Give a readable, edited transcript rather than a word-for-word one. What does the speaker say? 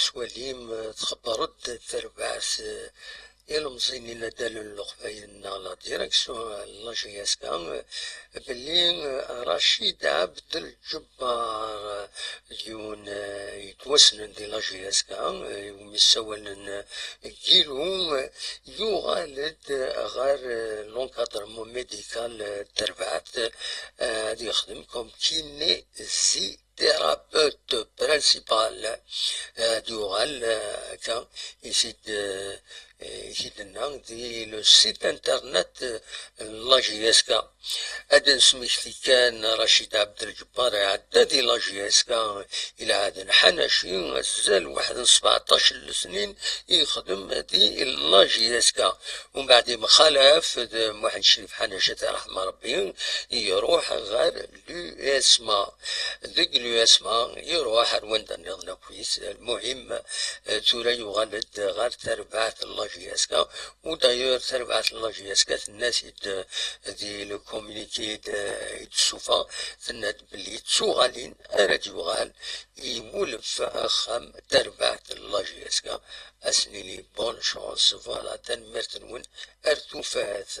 سواليم تخبرت تربعث يلمزيني لدال اللقبين لا ديريكسيون لا جي اس كا بلي رشيد عبد الجبار ديون يتوسن دي لا جي اس كا ومسول كيلو يغالد غير لونكادرمون ميديكال تربعت غادي يخدم كوم كيني زي thérapeute principal d'Oral quand يزيد لنا دي لو سيت انترنت لا جي اس كا هذا نسميش لي كان رشيد عبد الجبار عدى دي لا جي اس كا الى هذا حناشي مازال واحد 17 سنين يخدم دي لا جي اس كا ومن بعد ما خلف واحد شريف حناشي رحمه ربي يروح غير لو اسما ديك لو اسما يروح رواندا نظنا كويس المهم تورا يغلد غير تربعت الله جي اس كا ودايور تربعت الله جي اس كا الناس دي لو كومونيكي يتشوفا تناد بلي تشوغالين راه يوغال يولف اخام تربعت الله جي اس كا اسنيني بون شونس فوالا تنمرت نون ارتو فات